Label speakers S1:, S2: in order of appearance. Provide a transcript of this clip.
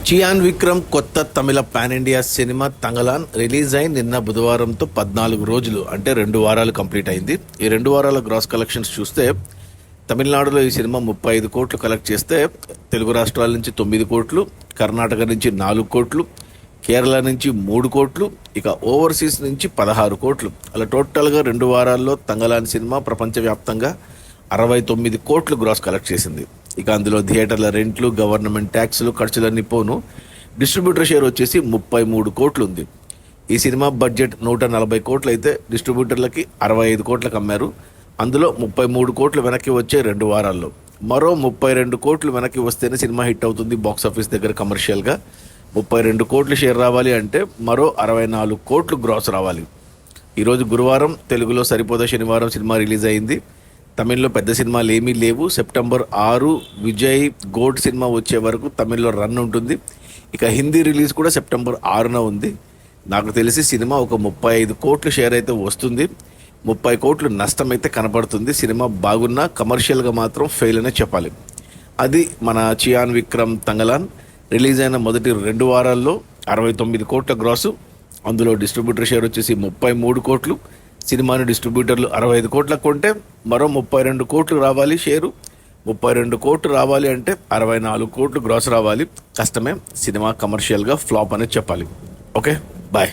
S1: చియాన్ విక్రమ్ కొత్త తమిళ pan India సినిమా తంగలాన్ రిలీజ్ అయి నిన్న బుధవారంతో 14 రోజులు అంటే 2 వారాలు కంప్లీట్ అయింది. ఈ 2 వారాల గ్రాస్ కలెక్షన్స్ చూస్తే తమిళనాడులో ఈ సినిమా 35 కోట్లు కలెక్ట్ చేస్తే తెలుగు రాష్ట్రాల నుంచి 9 కోట్లు, కర్ణాటక నుంచి 4 కోట్లు, కేరళ నుంచి 3 కోట్లు, ఇక ఓవర్సీస్ నుంచి 16 కోట్లు. అలా టోటల్గా 2 వారాల్లో తంగలాన్ సినిమా ప్రపంచవ్యాప్తంగా 69 కోట్లు గ్రాస్ కలెక్ట్ చేసింది. ఇక అందులో థియేటర్ల రెంట్లు, గవర్నమెంట్ ట్యాక్స్లు, ఖర్చులన్నీ పోను డిస్ట్రిబ్యూటర్ షేర్ వచ్చేసి 33 కోట్లు ఉంది. ఈ సినిమా బడ్జెట్ 140 కోట్లు అయితే డిస్ట్రిబ్యూటర్లకి 65 కోట్లకు అమ్మారు. అందులో 33 కోట్లు వెనక్కి వచ్చే 2 వారాల్లో. మరో 32 కోట్లు వెనక్కి వస్తేనే సినిమా హిట్ అవుతుంది బాక్స్ ఆఫీస్ దగ్గర కమర్షియల్గా. 32 కోట్లు షేర్ రావాలి అంటే మరో 64 కోట్లు గ్రాస్ రావాలి. ఈరోజు గురువారం తెలుగులో సరిపోదా శనివారం సినిమా రిలీజ్ అయింది. తమిళ్లో పెద్ద సినిమాలు ఏమీ లేవు. సెప్టెంబర్ 6 విజయ్ గోడ్ సినిమా వచ్చే వరకు తమిళ్లో రన్ ఉంటుంది. ఇక హిందీ రిలీజ్ కూడా సెప్టెంబర్ 6న ఉంది. నాకు తెలిసి సినిమా ఒక 35 కోట్లు షేర్ అయితే వస్తుంది. 30 కోట్లు నష్టం అయితే కనపడుతుంది. సినిమా బాగున్నా కమర్షియల్గా మాత్రం ఫెయిల్ అనే చెప్పాలి. అది మన చియాన్ విక్రమ్ తంగలాన్ రిలీజ్ అయిన మొదటి 2 వారాల్లో 69 కోట్ల గ్రాసు. అందులో డిస్ట్రిబ్యూటర్ షేర్ వచ్చేసి 33 కోట్లు. సినిమాని డిస్ట్రిబ్యూటర్లు 65 కోట్లకు కొంటే మరో 32 కోట్లు రావాలి షేరు. 32 కోట్లు రావాలి అంటే 64 కోట్లు గ్రాస్ రావాలి. కష్టమే. సినిమా కమర్షియల్గా ఫ్లాప్ అనేది చెప్పాలి. Okay, bye.